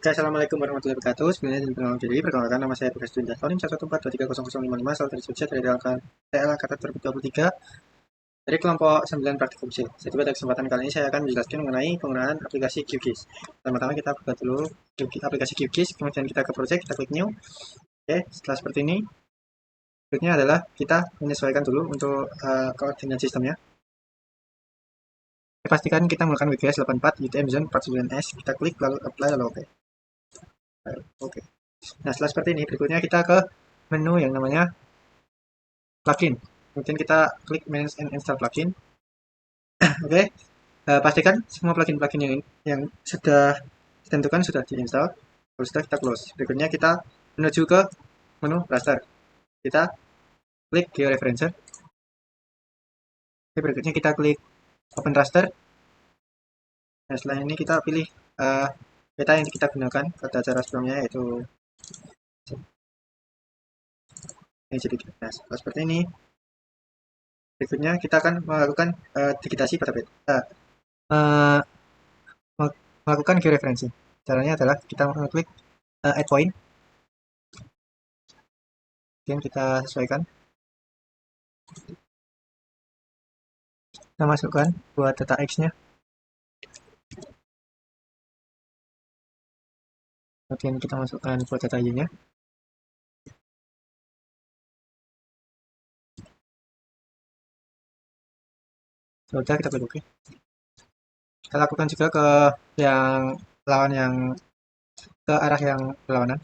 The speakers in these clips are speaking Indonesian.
Oke, assalamualaikum warahmatullahi wabarakatuh. Sebenarnya perkenalkan diri, perkenalkan nama saya Bagas Dinda. Tahun 114230055, asal dari Jogja, dari TL angkatan 2023, dari kelompok 9 praktikum C. Jadi pada kesempatan kali ini saya akan menjelaskan mengenai penggunaan aplikasi QGIS. Pertama-tama kita buka dulu aplikasi QGIS, kemudian kita ke project, kita klik new. Oke, setelah seperti ini, berikutnya adalah kita menyesuaikan dulu untuk koordinat sistemnya. Pastikan kita menggunakan WGS 84 UTM Zone 49S. Kita klik lalu apply lalu oke. Oke. Nah, setelah seperti ini, berikutnya kita ke menu yang namanya plugin. Kemudian kita klik manage and install plugin. Oke. Pastikan semua plugin-plugin yang sudah ditentukan sudah diinstal. Kalau sudah, kita close. Berikutnya kita menuju ke menu raster. Kita klik georeferencer. Oke, berikutnya kita klik open raster. Nah, setelah ini kita pilih peta yang kita gunakan pada cara sebelumnya, yaitu ini. Jadi, nah, seperti ini. Berikutnya kita akan melakukan digitasi pada peta. Melakukan georeferensi. Caranya adalah kita mengklik add point. Kemudian kita sesuaikan. Kita masukkan buat data X-nya. Kemudian kita masukkan buat data Y-nya. Sudah, kita klik OK. Kita lakukan juga ke yang lawan, yang ke arah yang berlawanan.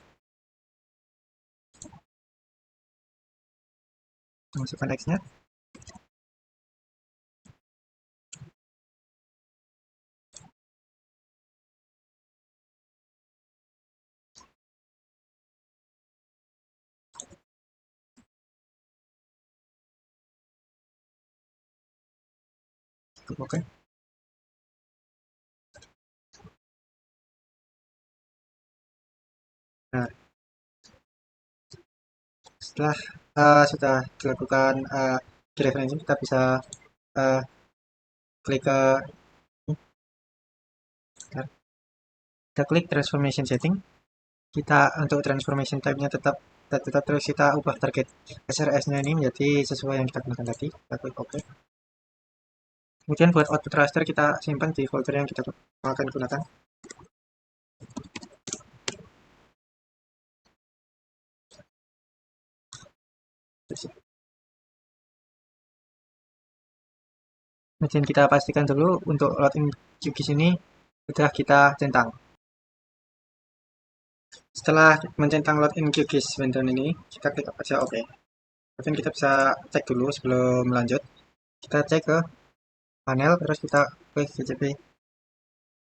Masukkan X-nya. Oke. Okay. Nah, setelah sudah dilakukan georeferensi, kita bisa klik ke kita klik transformation setting. Kita untuk transformation type-nya tetap terus kita ubah target SRS-nya ini menjadi sesuai yang kita gunakan tadi. Kita klik OK. Kemudian buat output raster kita simpan di folder yang kita akan gunakan. Kemudian kita pastikan dulu untuk login QGIS ini sudah kita centang. Setelah mencentang login QGIS vendor ini, kita klik aja OK. Kemudian kita bisa cek dulu sebelum lanjut. Kita cek ke panel, terus kita klik CCP.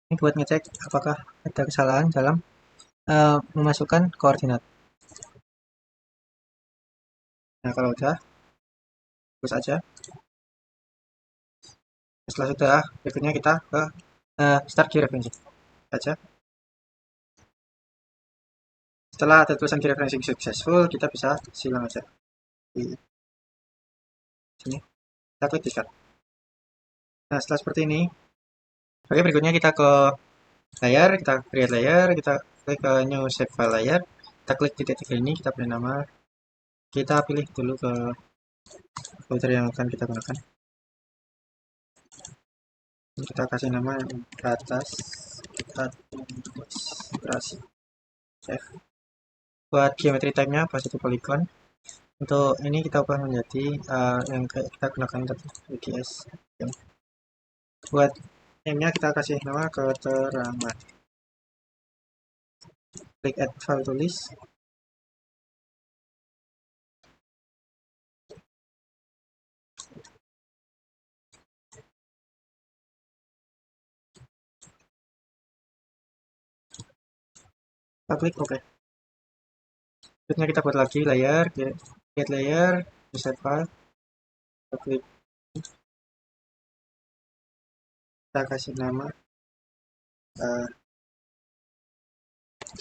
Ini buat ngecek apakah ada kesalahan dalam memasukkan koordinat. Nah, kalau udah, terus aja. Setelah sudah, berikutnya kita ke start georeferencing aja. Setelah ada tulisan georeferencing successful, kita bisa silang aja di sini. Kita klik discard. Nah, setelah seperti ini, oke, berikutnya kita ke layer, kita create layer, kita klik ke new save file layer, kita klik di titik ini, kita beri nama, kita pilih dulu ke folder yang akan kita gunakan. Kita kasih nama atas administrasi. Save. Buat geometry type-nya positive polygon. Untuk ini kita ubah menjadi yang kita gunakan tadi, WGS. Buat name-nya kita kasih nama keterangan. Klik add file tulis. Kita klik OK. Berikutnya kita buat lagi layer, create layer, set file. Kita klik, kita kasih nama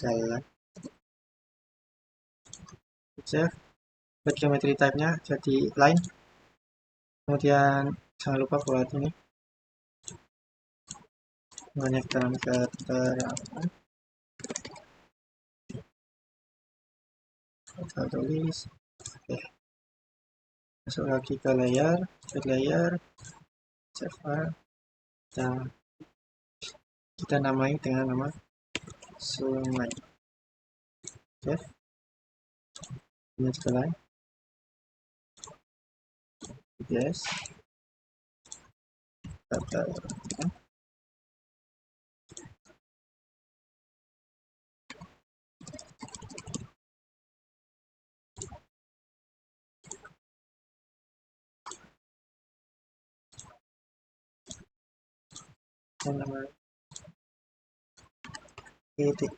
jalan. Save. Buat geometry type-nya jadi line. Kemudian jangan lupa buat ini banyak keterangan. kita tulis. Oke, masuk lagi ke layer, add layer, save file, dan kita namai dengan nama sungai. Save, image ke line, yes, data, dan nama titik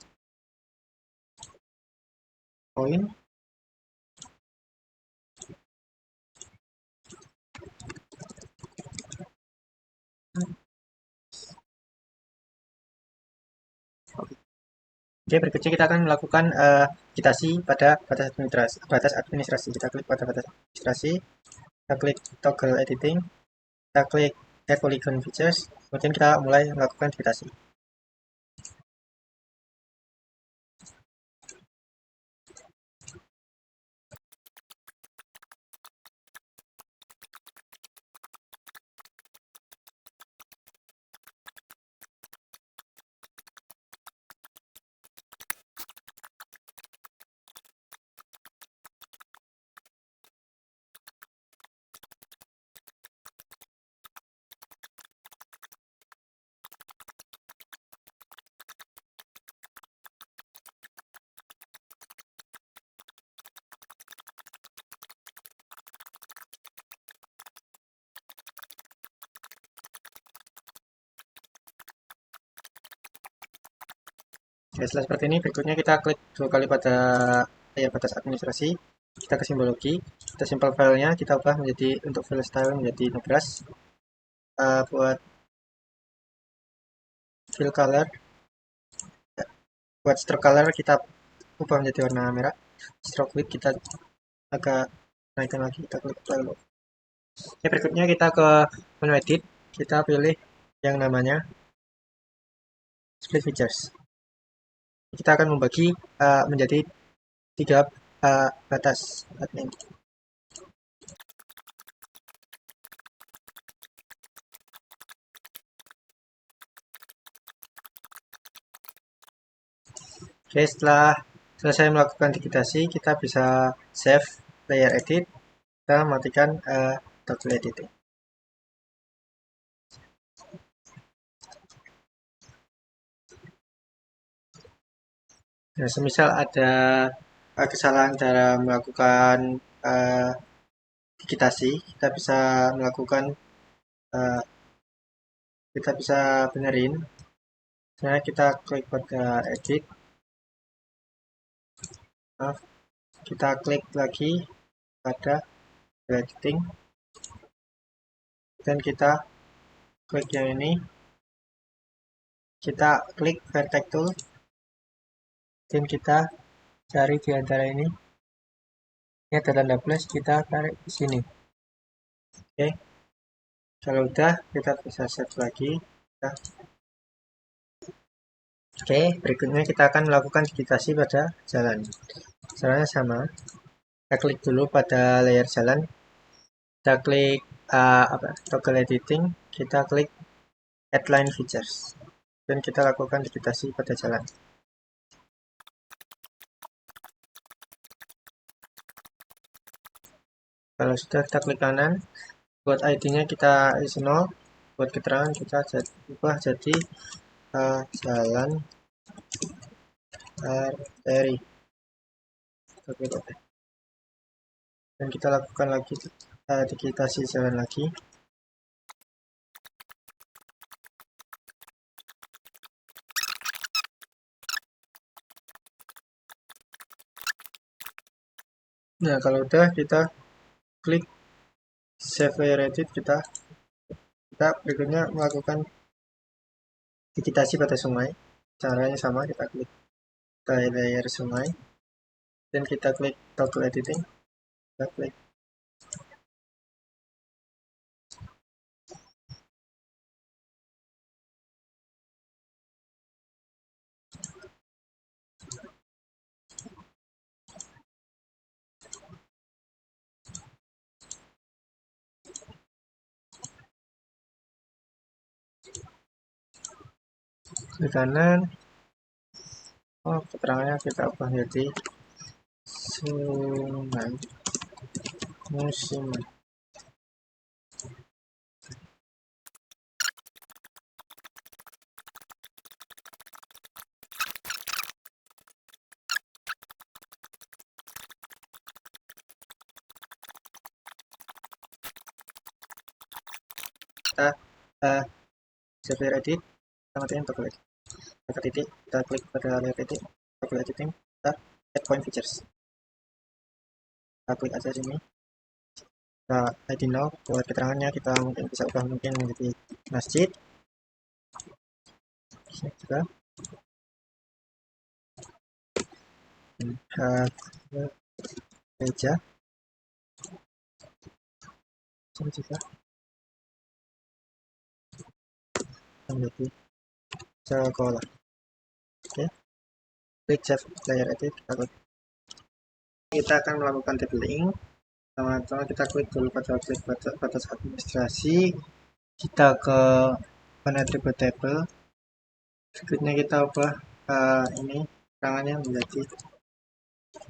point. Oke, berikutnya kita akan melakukan editasi pada batas administrasi. Kita klik pada batas administrasi, kita klik toggle editing, kita klik add polygon features, kemudian kita mulai melakukan editasi. Oke, setelah seperti ini, berikutnya kita klik dua kali pada layar batas administrasi, kita ke simbologi, kita simple filenya, kita ubah menjadi untuk file style menjadi no brush. Buat fill color, buat stroke color kita ubah menjadi warna merah. Stroke width kita agak naikkan lagi, kita klik apply. Oke, berikutnya kita ke menu edit, kita pilih yang namanya split features. Kita akan membagi menjadi 3 batas admin. Oke, setelah selesai melakukan digitasi, kita bisa save layer edit, kita matikan toggle editing. Nah, semisal ada kesalahan cara melakukan digitasi, kita bisa melakukan kita bisa benerin. Nah, kita klik pada edit, kita klik lagi pada editing, dan kita klik yang ini, kita klik vertex tool, dan kita cari di antara ini ada tanda plus, kita tarik di sini. Oke, kalau udah kita bisa save lagi. Oke, berikutnya kita akan melakukan digitasi pada jalan. Caranya sama, kita klik dulu pada layer jalan, kita klik toggle editing, kita klik add line features, dan kita lakukan digitasi pada jalan. Kalau sudah, kita klik kanan, buat ID-nya kita isi 0, buat keterangan kita ubah jadi jalan arteri. Dan kita lakukan lagi digitasi jalan lagi. Nah, kalau udah, kita klik save layer edit, kita berikutnya melakukan digitasi pada sungai. Caranya sama, kita klik layer sungai, dan kita klik toggle editing, kita klik di kanan. Oh, keterangannya kita ubah jadi sungai musiman. Kita save edit, kita matiin toggle edit. Kita titik, kita klik pada layer titik, toggle editing, kita add point features. Kita klik aja sini. Kita ID now buat keterangannya kita mungkin bisa ubah mungkin menjadi masjid. Juga gereja. Sini juga menjadi sekolah. Oke, klik save layer edit. Kita akan melakukan labeling. Pertama-tama kita klik dulu pada klik batas administrasi. Kita ke attribute table. Berikutnya kita ubah ini keterangannya menjadi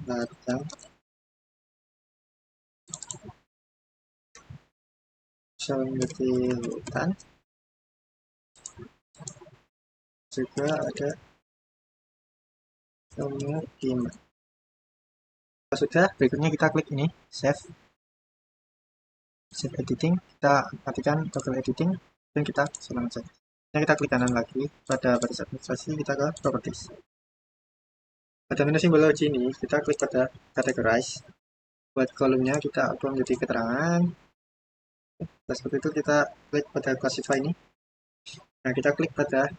ladang. Bisa menjadi hutan. Juga ada pemukiman. Sudah, berikutnya kita klik ini save editing, kita matikan toggle editing dan kita ulang saja. Nah, kita klik kanan lagi pada batas administrasi, kita ke properties. Pada menu simbol logi ini kita klik pada categorize. Buat kolomnya kita ubah menjadi keterangan. Nah, seperti itu kita klik pada classify ini. Nah, kita klik pada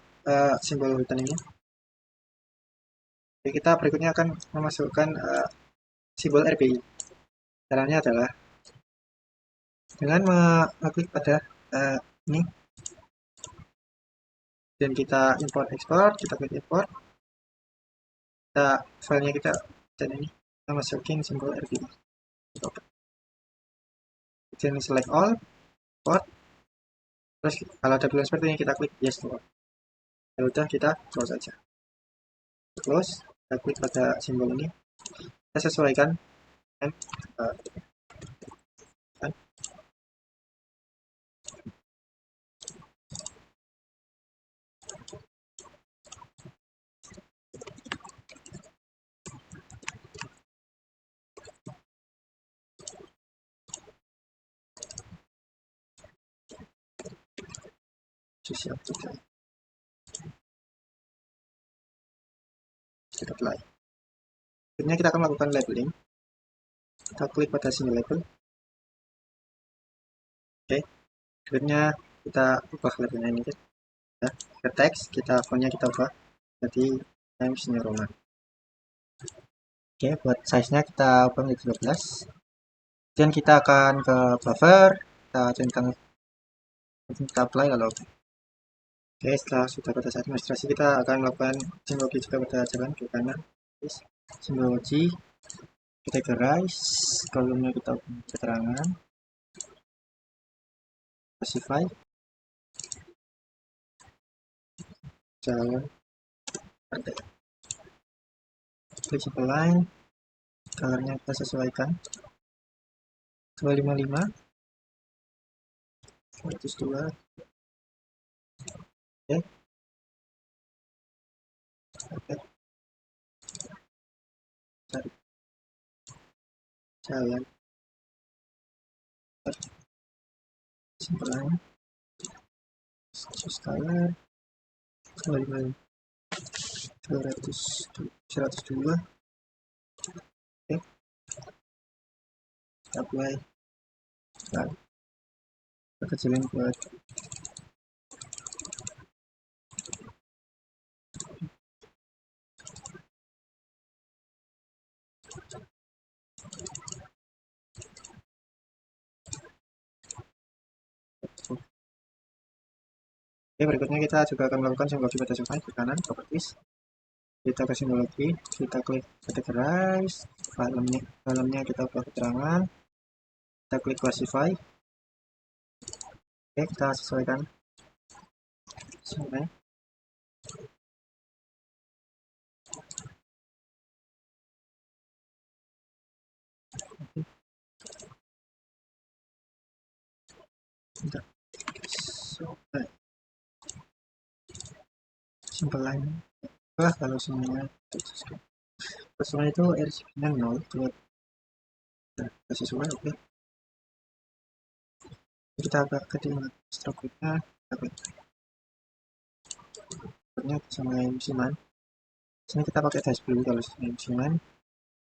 simbol hutan ini. Jadi kita berikutnya akan memasukkan simbol RBI. Caranya adalah dengan mengklik pada ini dan kita import export, kita klik import, kita filenya kita dan ini kita masukin simbol RBI. Kemudian select all, import, terus kalau ada pilihan seperti ini kita klik yes to all. Ya udah, kita close saja. Close, kita klik pada simbol ini, kita sesuaikan dengan siap juga. Kita apply. Berikutnya kita akan melakukan labeling. Kita klik pada single label. Oke. Berikutnya kita ubah labelnya ini. Ya, ke teks kita fontnya kita ubah jadi Times New Roman. Oke, buat size-nya kita ubah menjadi 12. Kemudian kita akan ke buffer, kita centang, kita apply lalu oke. Oke, setelah sudah pada saat administrasi kita akan melakukan simbologi juga pada jalan ke kanan. Simbologi, categorize, kolomnya kita keterangan, classify, jalan, flexible line, colornya kita sesuaikan 255, 102. Oke, cari jalan simpelan color 255, 102. Oke, kita apply. Nah, kita kecilin buat Oke, berikutnya kita juga akan melakukan simbologi pada survei di kanan, properties. Kita ke simbologi, kita klik categorize, dalamnya kita buat keterangan, kita klik classify. Oke, kita sesuaikan sungai. Bentar. So, simple line. Wah, kalau semuanya sesuai itu RGB-nya 0 buat sesuai, oke. Kita agak ketinggalan stroke-nya, tapi sama musiman. Sini kita pakai dash blue kalau musiman.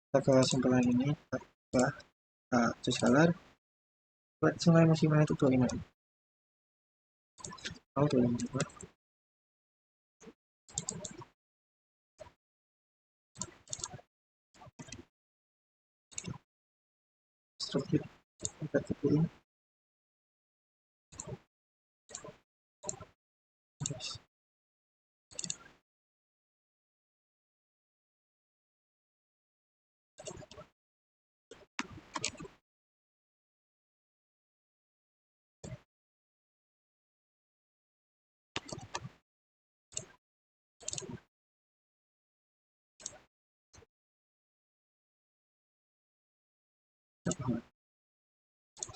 Kita ke simple line ini, kita choose color. Buat sungai musiman itu 25. Oh, 25 juga. Stroke kita kecilin.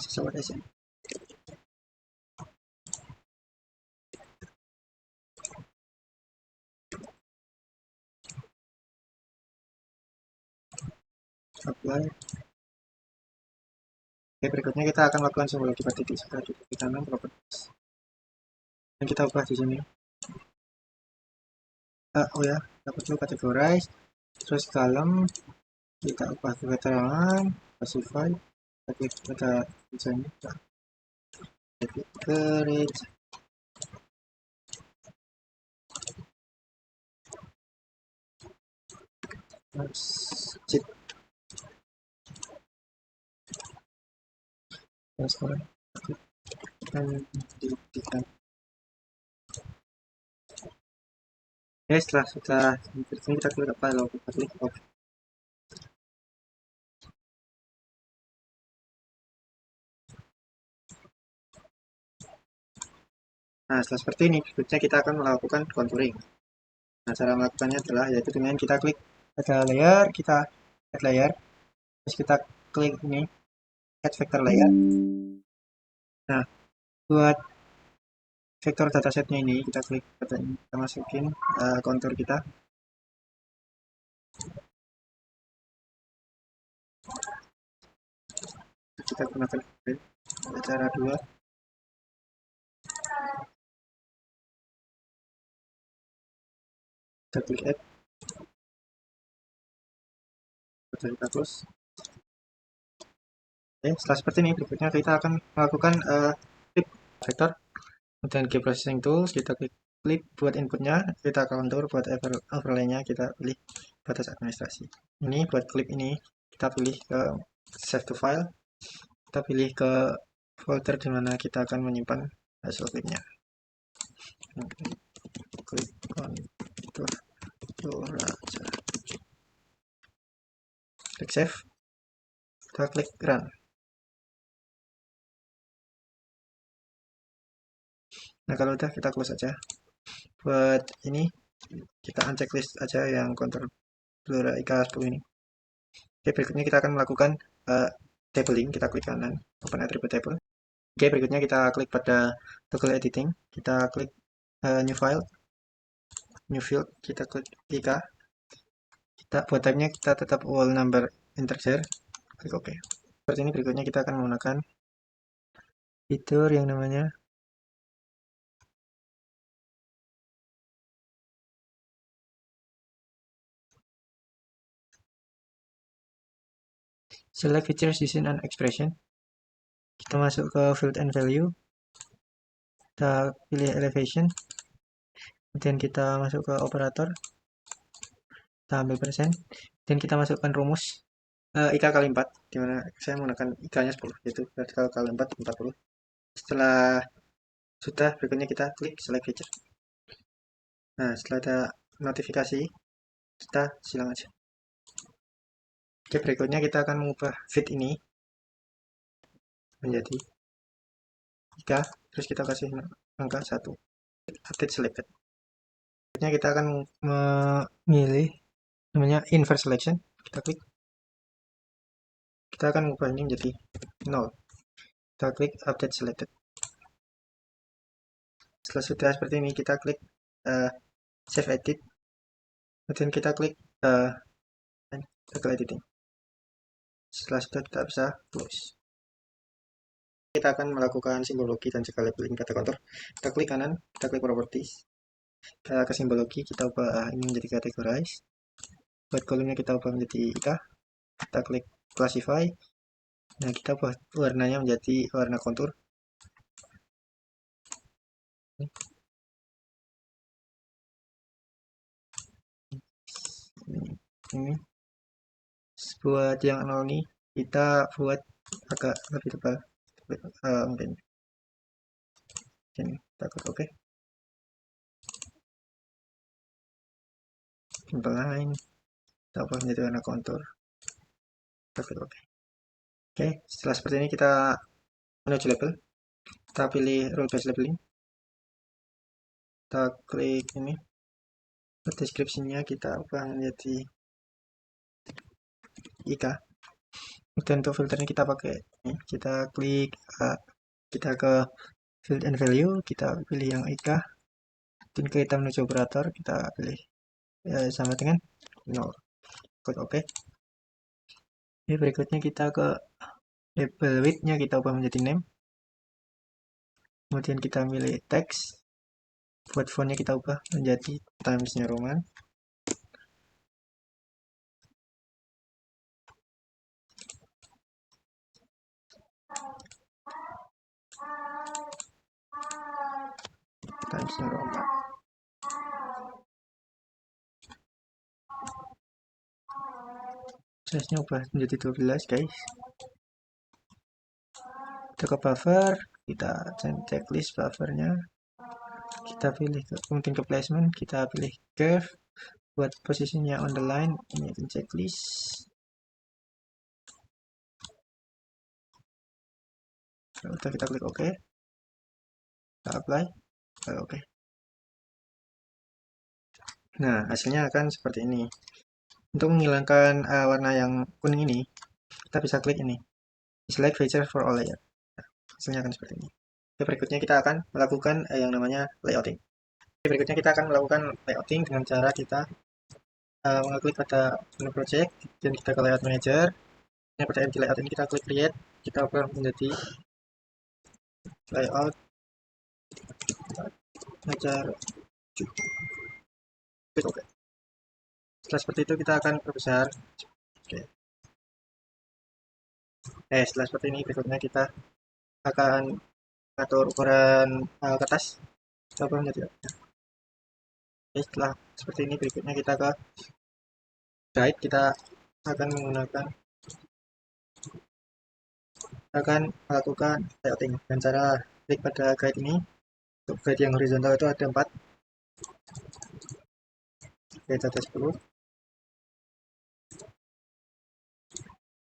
Sesuai aja. Apply. Oke, berikutnya kita akan lakukan simbol akibat titik setelah titik di kanan properties. Dan kita ubah di sini. Oh ya, dapat dulu categorize. Terus column kita ubah ke keterangan, classify, tapi kita desain courage. Cheat. Dan sekarang kita dihentikan. Oke, setelah kita klik apa lalu kita klik OK. Nah, setelah seperti ini, berikutnya kita akan melakukan contouring. Nah, cara melakukannya adalah yaitu dengan kita klik pada layer, kita add layer, terus kita klik ini add vector layer. Nah, buat vektor datasetnya ini kita klik pada ini, kita masukin kontur kita. Kita gunakan cara 2. Kita klik add, kita close. Oke, setelah seperti ini berikutnya kita akan melakukan flip vektor. Kemudian key processing tools, kita klik flip buat inputnya, kita contour buat overlay-nya, kita pilih batas administrasi. Ini buat clip ini kita pilih ke save to file, kita pilih ke folder di mana kita akan menyimpan hasil clipnya. Klik contour Toraja, klik save, kita klik run. Nah, kalau udah kita close aja. Buat ini kita uncheck list aja yang contour Blora IK 10 ini. Oke, berikutnya kita akan melakukan tabling. Kita klik kanan, open attribute table. Oke, berikutnya kita klik pada toggle editing. Kita klik new file, new field. Kita klik IK. Kita buat type-nya kita tetap whole number integer. Klik OK. Seperti ini berikutnya kita akan menggunakan fitur yang namanya select features, design, and expression. Kita masuk ke field and value. Kita pilih elevation. Kemudian kita masuk ke operator. Kita ambil persen. Dan kita masukkan rumus IK kali 4. Dimana saya menggunakan IK-nya 10. Yaitu vertikal kali 4, 40. Setelah sudah, berikutnya kita klik select feature. Nah, setelah ada notifikasi, kita silang aja. Oke, berikutnya kita akan mengubah feed ini menjadi 3, terus kita kasih angka 1. Update selected. Berikutnya kita akan memilih namanya inverse selection. Kita klik. Kita akan mengubah ini menjadi 0. Kita klik update selected. Setelah sudah seperti ini, kita klik save edit, kemudian kita klik editing. Setelah sudah kita bisa close. Kita akan melakukan simbologi dan juga labeling kata kontur. Kita klik kanan, kita klik properties, kita ke simbologi, kita ubah ini menjadi categorize. Buat kolomnya kita ubah menjadi ika, kita klik classify. Nah, kita buat warnanya menjadi warna kontur. Ini buat yang nol ini kita buat agak lebih tebal, mungkin ini kita klik oke. Simple line kita ubah menjadi warna kontur, kita klik oke. Oke, setelah seperti ini kita menuju label, kita pilih rule based labeling, kita klik ini, deskripsinya kita ubah menjadi ika. Dan untuk filternya kita pakai ini, kita klik kita ke field and value, kita pilih yang ika, dan kita menuju operator, kita pilih sama dengan 0, klik oke. Ini berikutnya kita ke label width-nya kita ubah menjadi name, kemudian kita pilih text, buat font-nya kita ubah menjadi Times New Roman, Times New Roman. Size-nya ubah menjadi 12 guys. Kita ke buffer, kita checklist buffernya, kita pilih kemudian ke placement, kita pilih curve, buat posisinya on the line, ini checklist. Udah kita klik OK, kita apply, oke. Nah, hasilnya akan seperti ini. Untuk menghilangkan warna yang kuning ini, kita bisa klik ini, select feature for all layer. Nah, hasilnya akan seperti ini. Oke, berikutnya kita akan melakukan yang namanya layouting. Oke, berikutnya kita akan melakukan layouting dengan cara kita mengklik pada menu project, dan kita ke layout manager. Yang pada empty layout ini kita klik create, kita ubah menjadi layout manager. Klik OK. Setelah seperti itu kita akan perbesar. Oke. Setelah seperti ini berikutnya kita akan atur ukuran kertas. Kita ubah menjadi setelah seperti ini berikutnya kita ke guide, kita akan melakukan layouting dan cara klik pada guide ini. Untuk guide yang horizontal itu ada 4, guide ada 10,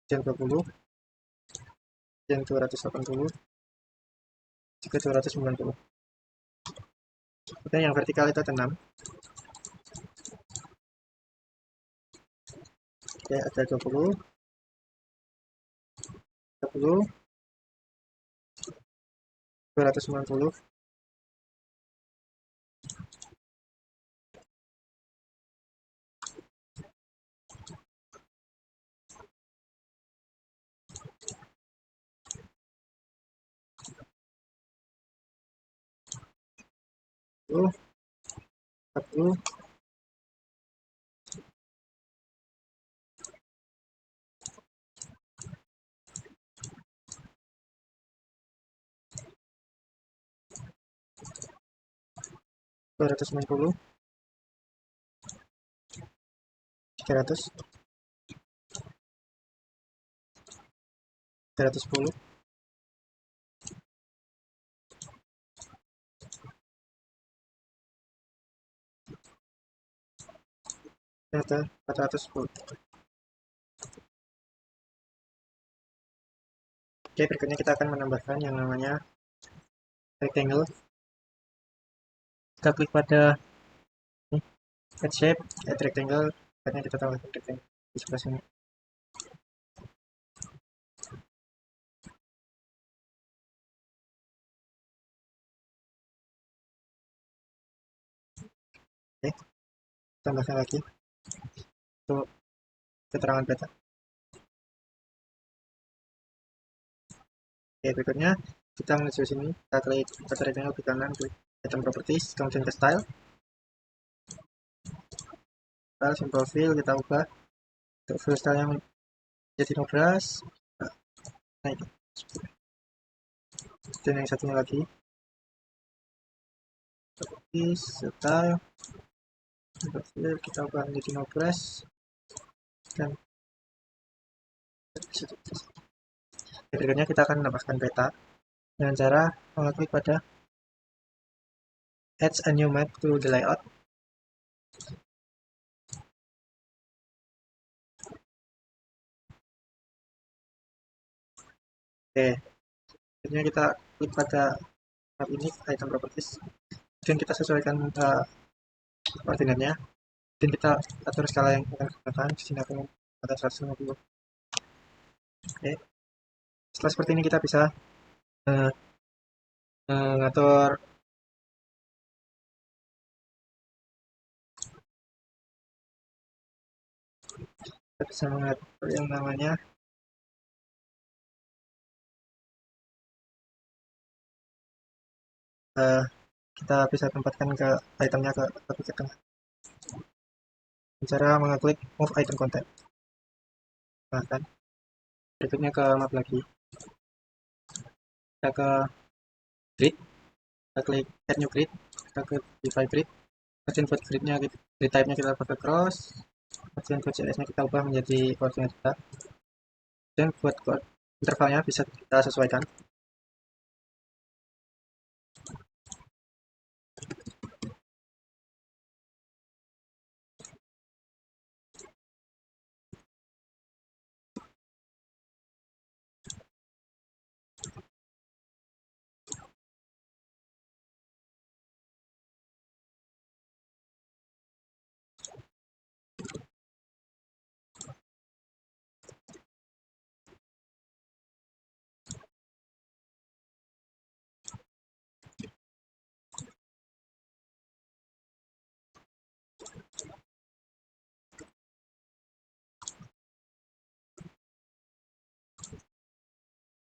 yang 20, yang 280, juga 290. Kemudian yang vertikal itu ada 6, oke, ada 20, 30, 290, 40, 290, 300, 310, ada 410. Oke, berikutnya kita akan menambahkan yang namanya rectangle. Kita klik pada add shape, add rectangle, akhirnya kita tambahkan rectangle di sebelah sini. tambahkan lagi untuk keterangan peta. Oke, berikutnya kita menuju sini, kita klik data rectangle di kanan, klik item properties, kemudian ke style, simple fill kita ubah untuk fill style yang jadi no brush. Nah itu, dan yang satunya lagi properties style simple fill kita ubah menjadi no brush dan berikutnya kita akan menambahkan peta dengan cara mengklik pada add a new map to the layout. Oke, berikutnya kita klik pada map ini, item properties, dan kita sesuaikan koordinatnya, dan kita atur skala yang akan digunakan. Di sini aku ada 150. Oke, setelah seperti ini kita bisa uh, mengatur yang namanya kita bisa tempatkan ke itemnya ke tengah. Cara mengklik move item content. Nah, kan. Berikutnya ke map lagi. Kita ke grid. Kita klik add new grid. Kita klik define grid. Kemudian buat gridnya, grid type-nya kita pakai cross. Kemudian buat CSS-nya kita ubah menjadi koordinat kita. Dan buat intervalnya bisa kita sesuaikan.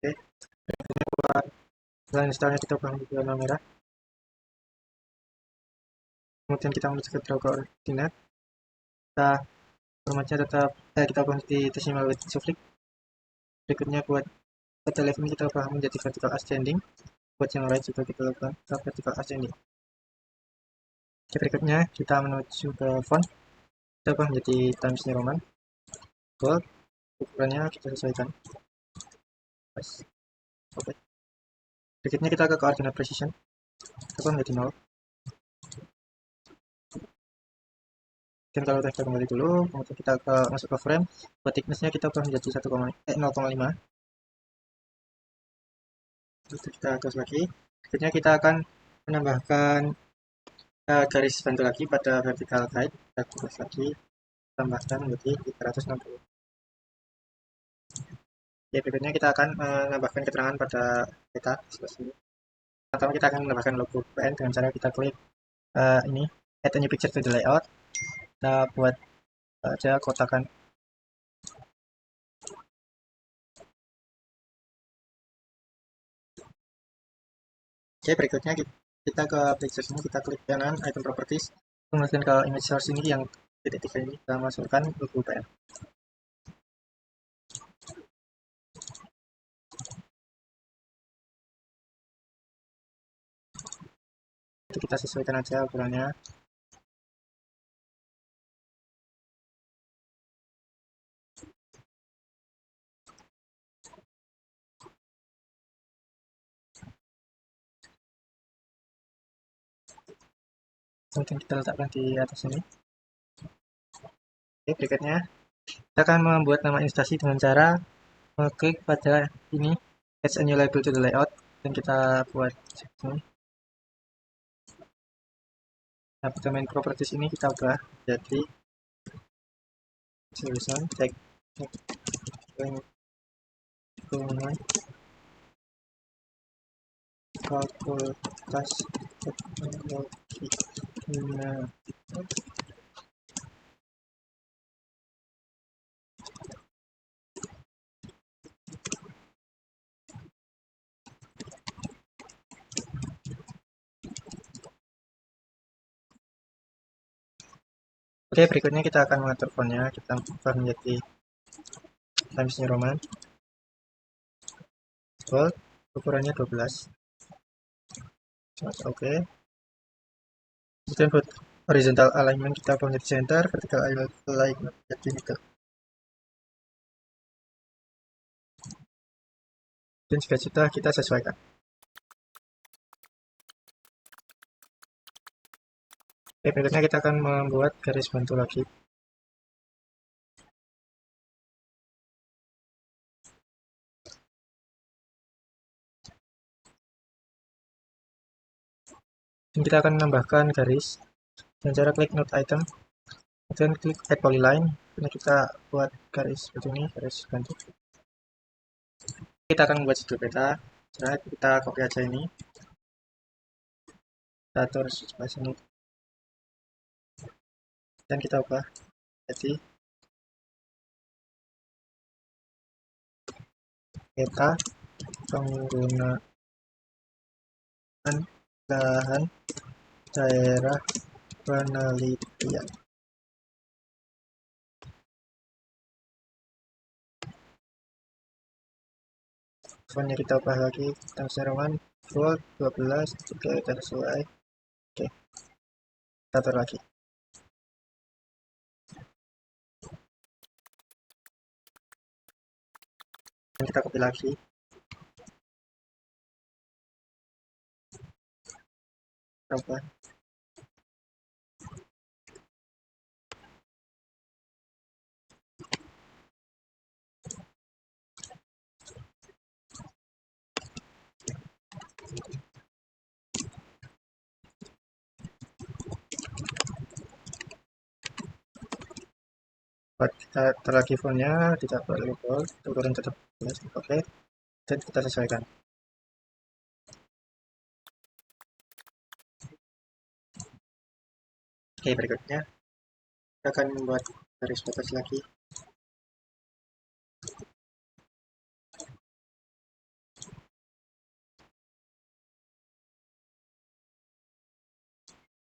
Oke. Buat line style-nya kita ubah menjadi warna merah. Kemudian kita menuju ke draw koordinat. Kita formatnya tetap kita ubah menjadi decimal with suffix. Berikutnya buat data left ini kita ubah menjadi vertical ascending. Buat yang right juga kita lakukan ke vertical ascending. Oke, berikutnya kita menuju ke font. Kita ubah menjadi Times New Roman. Bold. Ukurannya kita sesuaikan. Oke. Berikutnya kita ke coordinate precision. Kita ubah menjadi 0. Dan kalau udah kita kembali dulu, kemudian kita masuk ke frame. Buat thickness-nya kita ubah menjadi 0,5. Itu kita close lagi. Berikutnya kita akan menambahkan garis bantu lagi pada vertical guide. Kita close lagi, tambahkan menjadi 360. Ya, berikutnya kita akan menambahkan keterangan pada peta seperti ini. Pertama kita akan menambahkan logo PN dengan cara kita klik ini add a new picture to the layout. Kita buat aja kotakan. Oke, berikutnya kita ke pictures ini, kita klik kanan item properties, kemudian ke image source ini yang titik tiga ini kita masukkan logo PN. Itu kita sesuaikan aja ukurannya. Kemudian kita letakkan di atas ini. Oke, berikutnya kita akan membuat nama instansi dengan cara mengklik pada ini add a new label to the layout, dan kita buat ini. Nah, domain properties ini kita ubah jadi solution check lingkungan fakultas teknologi. Nah, Oke, berikutnya kita akan mengatur fontnya. Kita ubah menjadi Times New Roman, bold, ukurannya 12. Oke. Kemudian buat horizontal alignment kita ubah menjadi center, vertical alignment jadi middle. Dan jika sudah, kita sesuaikan. Oke, berikutnya kita akan membuat garis bantu lagi. Dan kita akan menambahkan garis dengan cara klik node item, kemudian klik add polyline. Ini kita buat garis seperti ini, garis bantu. Kita akan membuat sudut peta. Kita copy aja ini. Kita atur sebelah sini. Dan kita ubah jadi peta penggunaan lahan daerah penelitian. Fontnya kita ubah lagi, Times New Roman full 12. Oke, udah sesuai. Oke, kita atur lagi. Dan kita copy lagi. Kita ubah. Buat kita atur lagi fontnya, tidak perlu bold, ukuran tetap 12. Oke, dan kita sesuaikan. Oke, berikutnya kita akan membuat garis batas lagi.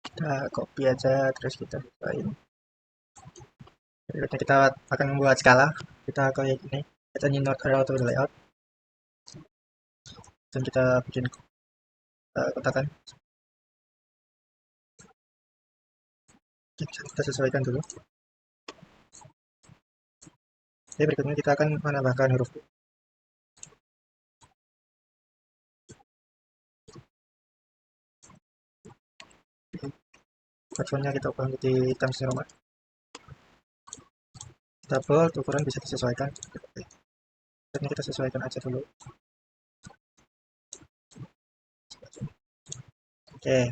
Kita copy aja, terus kita sesuaikan. Berikutnya kita akan membuat skala. Kita klik ini, kita new node arrow to layout, dan kita bikin kotakan. Kita sesuaikan dulu. Oke, berikutnya kita akan menambahkan huruf B. Fontnya kita ubah menjadi Times New Roman. Double, ukuran bisa disesuaikan. Oke, kita sesuaikan aja dulu. Oke,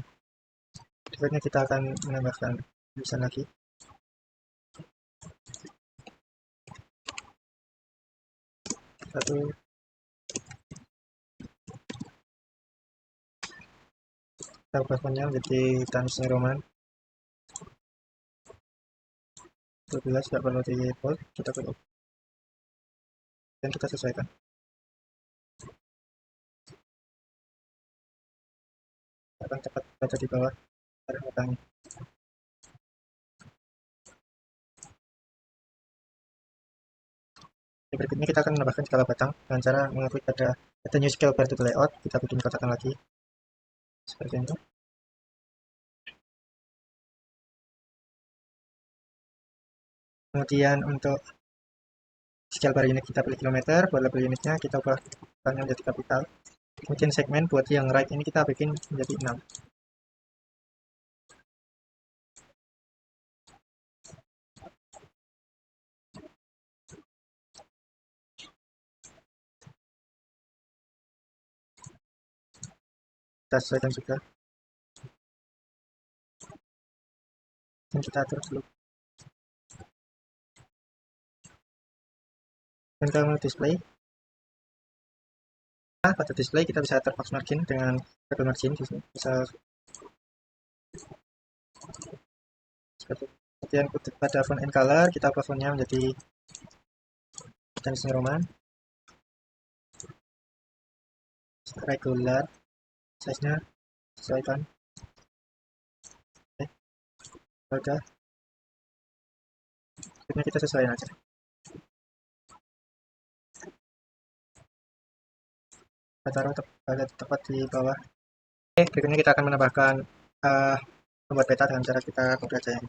berikutnya kita akan menambahkan tulisan lagi. Satu. Kita ubah fontnya menjadi Times New Roman 12, tidak perlu di bold, kita tutup dan kita sesuaikan. Akan tepat baca di bawah pada belakangnya. Berikutnya kita akan menambahkan skala batang dengan cara mengakui pada new scale bar to layout. Kita bikin kotakan lagi seperti itu. Kemudian untuk scale bar unit kita pilih kilometer, buat label unitnya kita ubah menjadi kapital. Kemudian segmen buat yang right ini kita bikin menjadi 6. Kita sesuaikan juga dan kita atur dulu. Dan kalau display, pada display kita bisa atur box margin dengan double margin di sini. Bisa seperti kemudian pada font and color kita ubah fontnya menjadi Times New Roman regular, size nya sesuaikan. Oke, udah Ini kita sesuaikan aja. Kita taruh tepat di bawah. Oke, berikutnya kita akan menambahkan membuat peta dengan cara kita copy aja ya.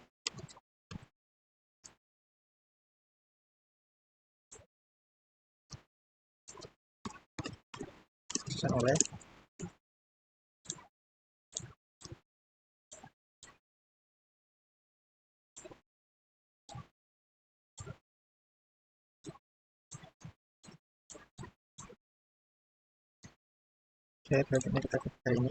Susun oleh. Oke, berikutnya kita copy dari ini.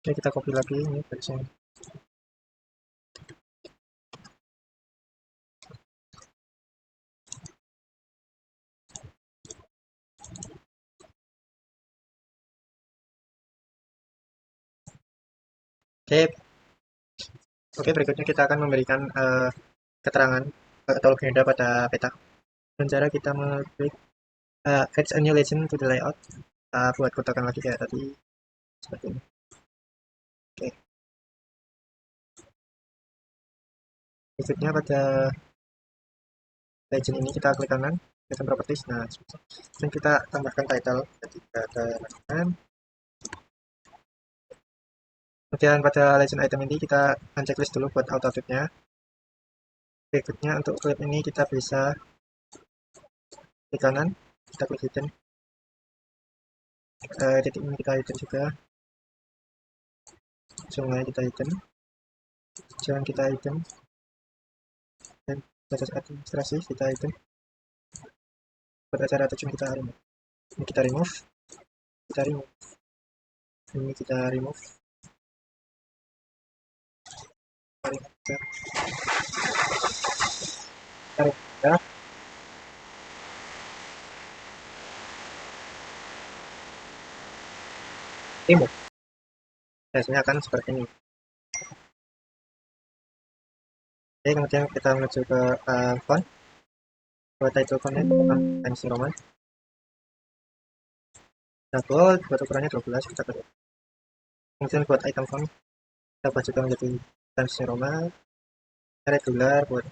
Oke, kita copy lagi ini dari sini. Oke, oke, berikutnya kita akan memberikan keterangan atau legenda pada peta. Dan cara kita mengklik add a new legend to the layout. Buat kotakan lagi kayak tadi seperti ini. Oke, berikutnya pada legend ini kita klik kanan, legend properties. Nah, dan kita tambahkan title ketika ada teman. Kemudian pada legend item ini kita unchecklist dulu buat auto fit-nya. Berikutnya untuk clip ini kita bisa klik kanan, kita klik hidden. Titik ini kita hidden juga. Sungai kita hidden. Jangan kita hidden. Dan batas administrasi kita hidden. Pada cara tujuan kita remove. Ini kita remove. Kita remove. Ini kita remove. Tarik ya. Remove. Biasanya akan seperti ini. Oke, kemudian kita menuju ke font. Buat title fontnya Times New Roman. Double, buat ukurannya 12 kita pilih. Kemudian buat item font kita buat juga menjadi Times New Roman. Regular buat.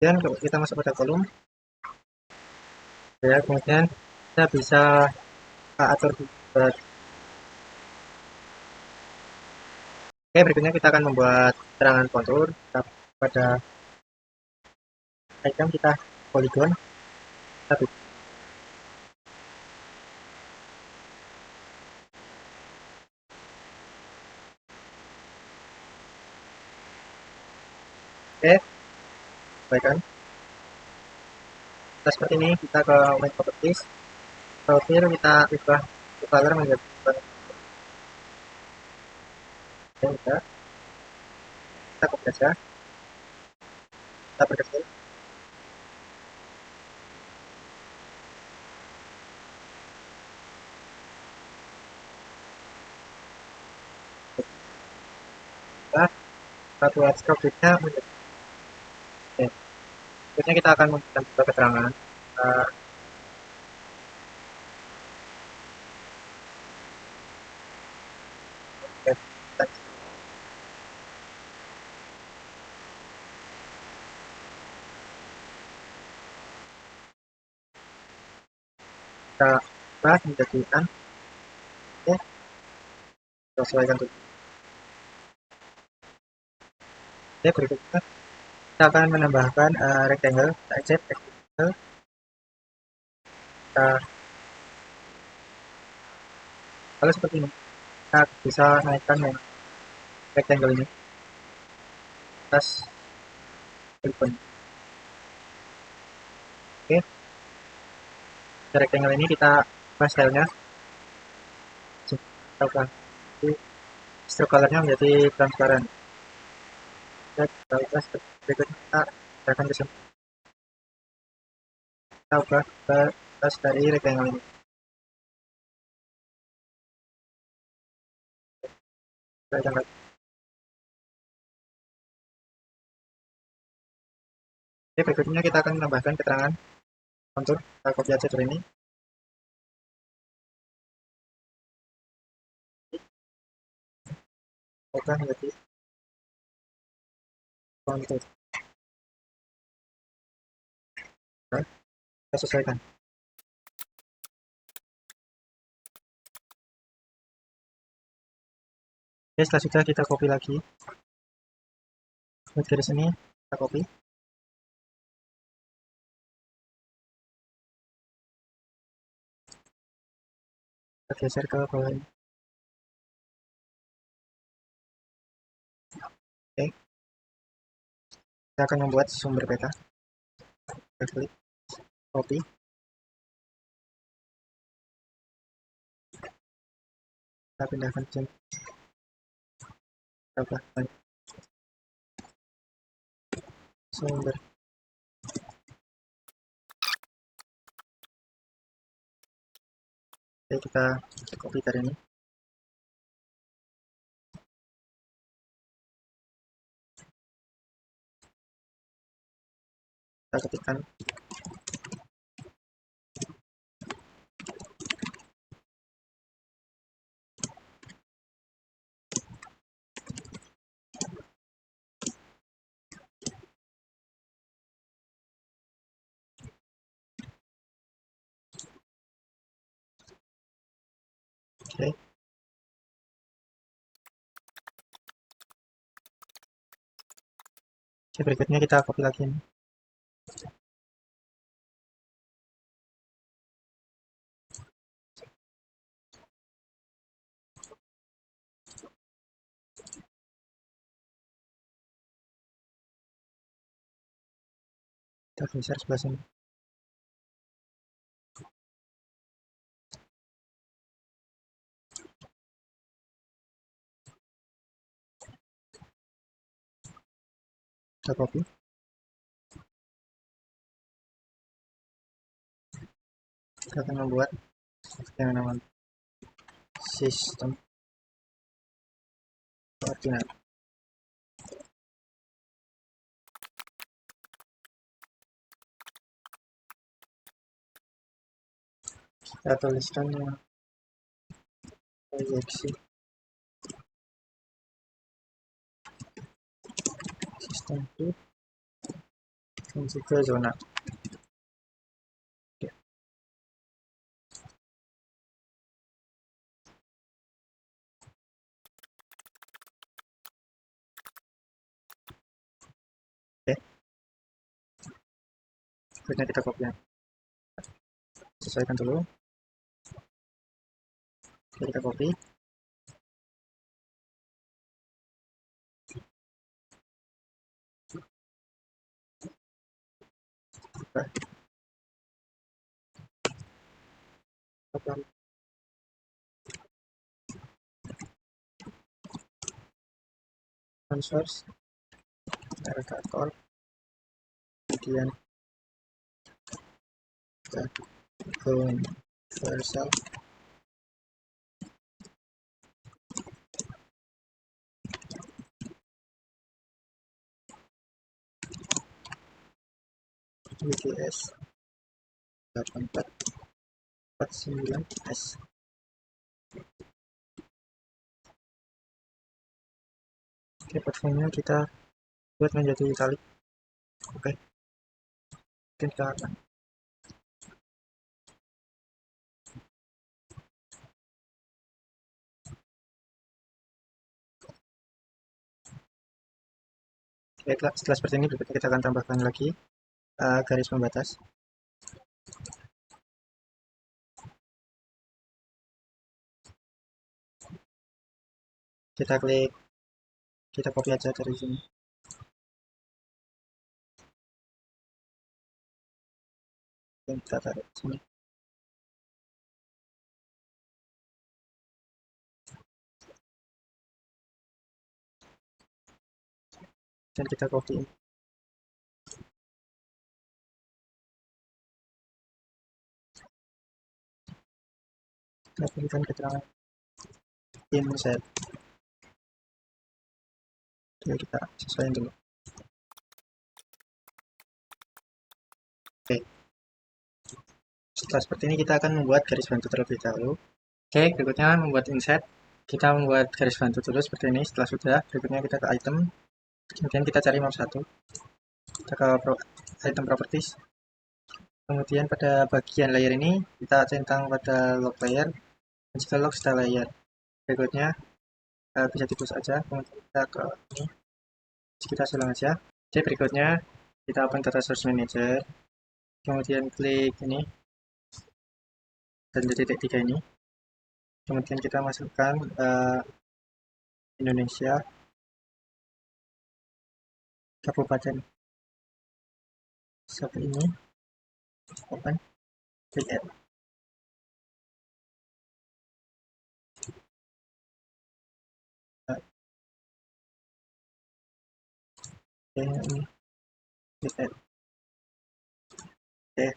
Kemudian kita masuk pada kolom. Ya, kemudian kita bisa atur buat. Oke, berikutnya kita akan membuat keterangan kontur pada item kita polygon. Satu. Oke, baikkan. Nah, seperti ini kita ke main properties. Profil kita ubah color menjadi kita copy saja, kita perkecil. Kita buat stroke-nya menjadi. Oke. Berikutnya kita akan memberikan keterangan. Kita ubah menjadi an. Oke, sesuaikan tuh. Oke, berikutnya kita akan menambahkan rectangle. Kita accept rectangle. Kita kalau seperti ini kita bisa naikkan yang rectangle ini atas polygon. Oke, rectangle ini kita ubah stylenya. Kita ubah stroke colornya menjadi transparan. Ya, baiklah, berikutnya kita akan kita ubah ke tas dari rectangle ini. Kita lihat. Oke, berikutnya kita akan menambahkan keterangan kontur. Kita copy aja dari ini. Kita menjadi kontur. Nah, kita sesuaikan. Oke, setelah sudah kita copy lagi. Dari sini kita copy. Kita geser ke bawah ini. Oke, kita akan membuat sumber peta. Kita klik, copy, kita pindahkan ke tambahkan sumber. Oke, kita copy dari ini. Kita ketikkan. Oke. Oke, berikutnya kita copy lagi ini. Kita geser sebelah sini. Kita copy. Kita akan membuat yang namanya sistem koordinat. Kita tuliskan yang proyeksi sistem itu dan juga zona. Oke. Oke. Berikutnya kita copy. Sesuaikan dulu. Oke, kita copy. Kita source rk kemudian ke universal WGS 8449S. Oke, platformnya kita buat menjadi italic. Oke, mungkin kita akan setelah seperti ini berikutnya kita akan tambahkan lagi garis pembatas. Kita klik, kita copy aja dari sini. Dan kita taruh sini. dan kita copy, kita berikan keterangan insert. Oke, kita sesuaikan dulu. Oke, setelah seperti ini kita akan membuat garis bantu terlebih dahulu. Oke, berikutnya membuat insert. Kita membuat garis bantu dulu seperti ini. Setelah sudah, berikutnya kita ke item, kemudian kita cari map 1, kita ke item properties, kemudian pada bagian layer ini kita centang pada log layer dan juga log style layer. Berikutnya bisa dihapus aja, kemudian kita ke ini, kita ulang aja. Oke, berikutnya kita open data source manager, kemudian klik ini dan titik 3 ini, kemudian kita masukkan Indonesia, kabupaten seperti ini, open, klik add. Oke, klik add. Oke,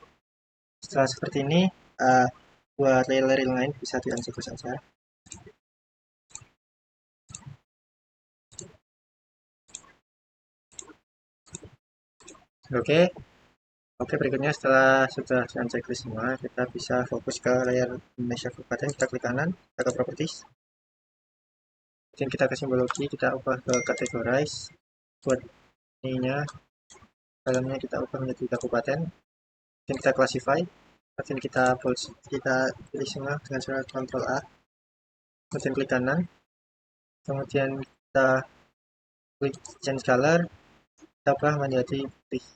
setelah seperti ini buat layer-layer lain bisa di-unsubscribe saja. Oke, berikutnya setelah sudah checklist semua, kita bisa fokus ke layar Indonesia Kabupaten. Kita klik kanan, kita ke properties, kemudian kita ke simbologi, kita ubah ke categorize, buat ininya dalamnya kita ubah menjadi kabupaten, kemudian kita classify, kemudian kita pilih semua dengan cara Ctrl A, kemudian klik kanan, kemudian kita klik change color, kita ubah menjadi putih.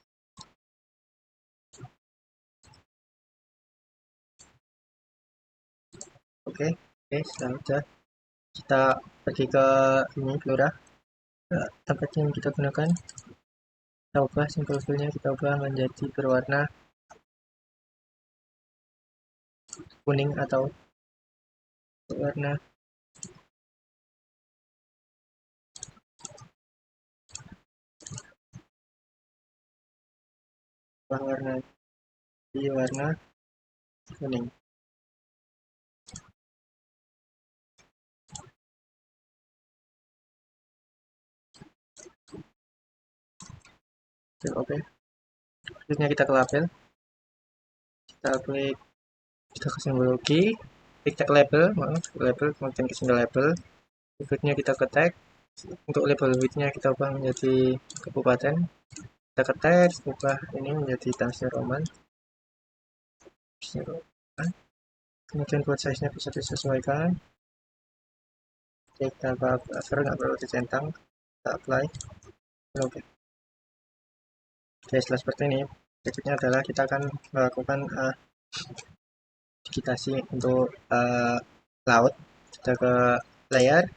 Oke, sudah kita pergi ke ini Blora, tempat yang kita gunakan, kita ubah simple fill-nya, kita ubah menjadi berwarna kuning atau berwarna warna kuning. Oke, selanjutnya kita ke label, kita klik, kita ke simbologi, klik tag label, kemudian ke single label. Berikutnya kita ke tag, untuk label width-nya kita ubah menjadi kabupaten, kita ke teks, ubah ini menjadi Times New Roman, kemudian buat size-nya bisa disesuaikan. Oke, kita buffer nggak perlu dicentang, kita apply. Oke, setelah seperti ini, berikutnya adalah kita akan melakukan digitasi untuk laut. Kita ke layer,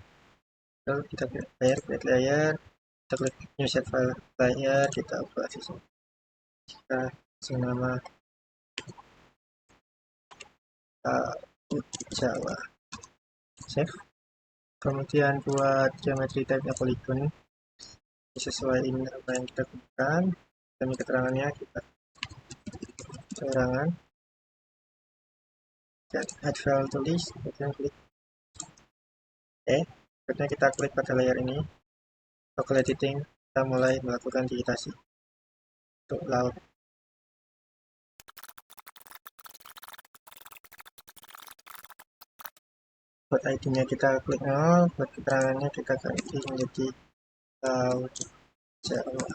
lalu kita klik layer, kita klik new set file layer, kita ubah di sini, kita kasih nama Jawa, save. Kemudian buat geometry type-nya polygon, disesuaikan apa yang kita gunakan, dan keterangannya kita keterangan add file to list, kemudian klik berikutnya kita klik pada layer ini, local editing, kita mulai melakukan digitasi untuk laut. Buat ID-nya kita klik 0, buat keterangannya kita ganti menjadi laut Jawa.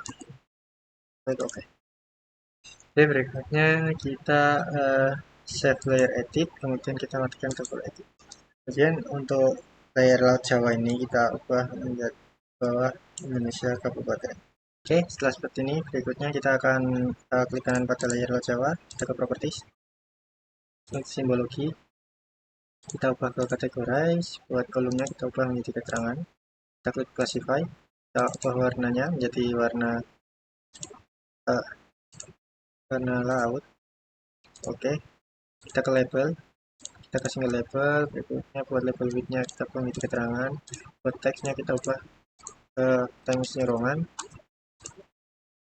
Oke. Berikutnya kita save layer edit, kemudian kita matikan double edit. Kemudian untuk layer laut Jawa ini kita ubah menjadi bawah Indonesia Kabupaten. Oke, setelah seperti ini, berikutnya kita akan klik kanan pada layer laut Jawa, kita ke properties, klik simbologi, kita ubah ke categorize, buat kolomnya kita ubah menjadi keterangan, kita klik classify, kita ubah warnanya menjadi warna laut. Oke, kita ke label, kita ke single label, berikutnya buat label width-nya kita ubah menjadi keterangan, buat teksnya kita ubah ke Times New Roman,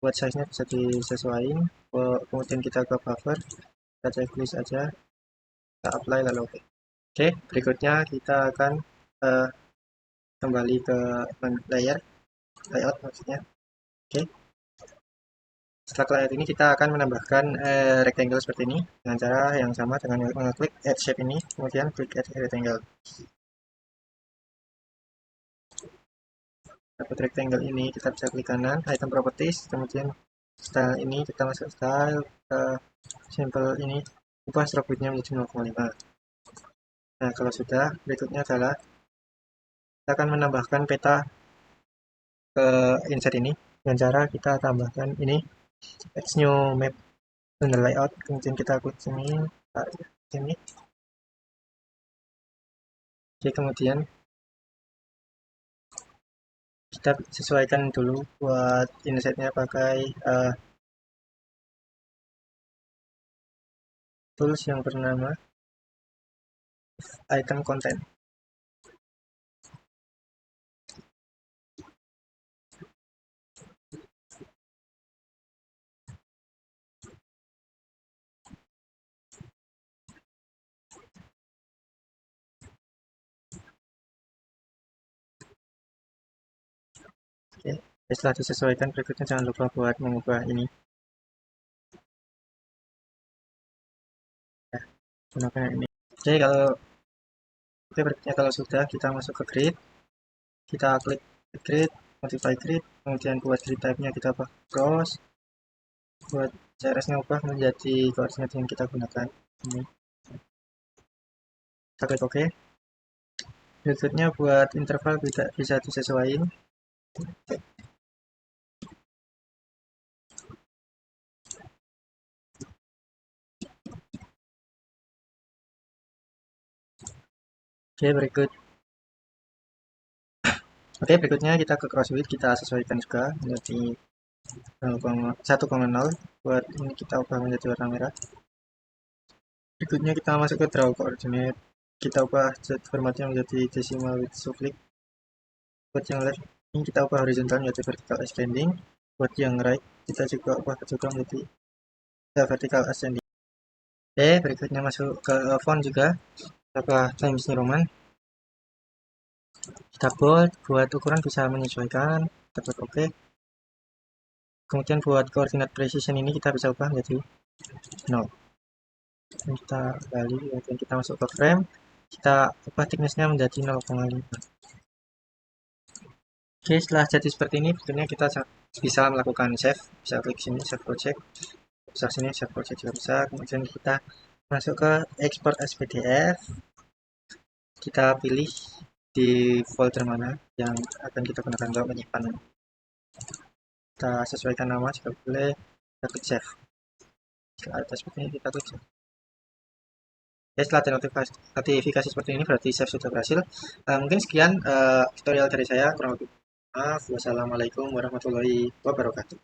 buat size-nya bisa disesuaikan. Kemudian kita ke buffer, kita checklist aja, kita apply lalu oke. Oke, berikutnya kita akan uh, kembali ke layout maksudnya. Oke, setelah layout ini kita akan menambahkan rectangle seperti ini dengan cara yang sama dengan mengklik add shape ini, kemudian klik add rectangle. Dapat rectangle ini kita bisa klik kanan, item properties, kemudian style ini kita masuk style, simple ini ubah stroke width-nya menjadi 0,5. Nah, kalau sudah, berikutnya adalah kita akan menambahkan peta ke insert ini dengan cara kita tambahkan ini add new map under layout, kemudian kita klik sini, sini. Oke, kemudian kita sesuaikan dulu buat insertnya pakai tools yang bernama item content. Oke, setelah disesuaikan, berikutnya jangan lupa buat mengubah ini. Ya, gunakan ini. Oke, berikutnya kalau sudah, kita masuk ke grid, kita klik grid, modify grid, kemudian buat grid type-nya kita ubah cross, buat CRS-nya ubah menjadi koordinat yang kita gunakan ini. Kita klik OK. Berikutnya buat interval bisa disesuaikan. Berikutnya kita ke cross width, kita sesuaikan juga menjadi 1,0. Buat ini kita ubah menjadi warna merah. Berikutnya kita masuk ke draw coordinate, kita ubah formatnya menjadi decimal with suffix. Buat yang left ini kita ubah horizontal menjadi vertical ascending. Buat yang right kita juga ubah juga menjadi vertical ascending. Berikutnya masuk ke font juga, kita Times New Roman, kita bold, buat ukuran bisa menyesuaikan, kita klik OK. Kemudian buat koordinat precision ini kita bisa ubah menjadi 0. Kita kembali, kemudian kita masuk ke frame, kita ubah thickness-nya menjadi 0,5. Oke, setelah jadi seperti ini, berikutnya kita bisa melakukan save, bisa klik sini save project, bisa sini save project juga bisa. Kemudian kita masuk ke export as PDF, kita pilih di folder mana yang akan kita gunakan untuk menyimpan. Kita sesuaikan nama jika boleh, kita klik save. Setelah ada seperti ini kita klik save. Setelah ada notifikasi seperti ini berarti save sudah berhasil. Mungkin sekian tutorial dari saya, kurang lebih maaf. Wassalamualaikum warahmatullahi wabarakatuh.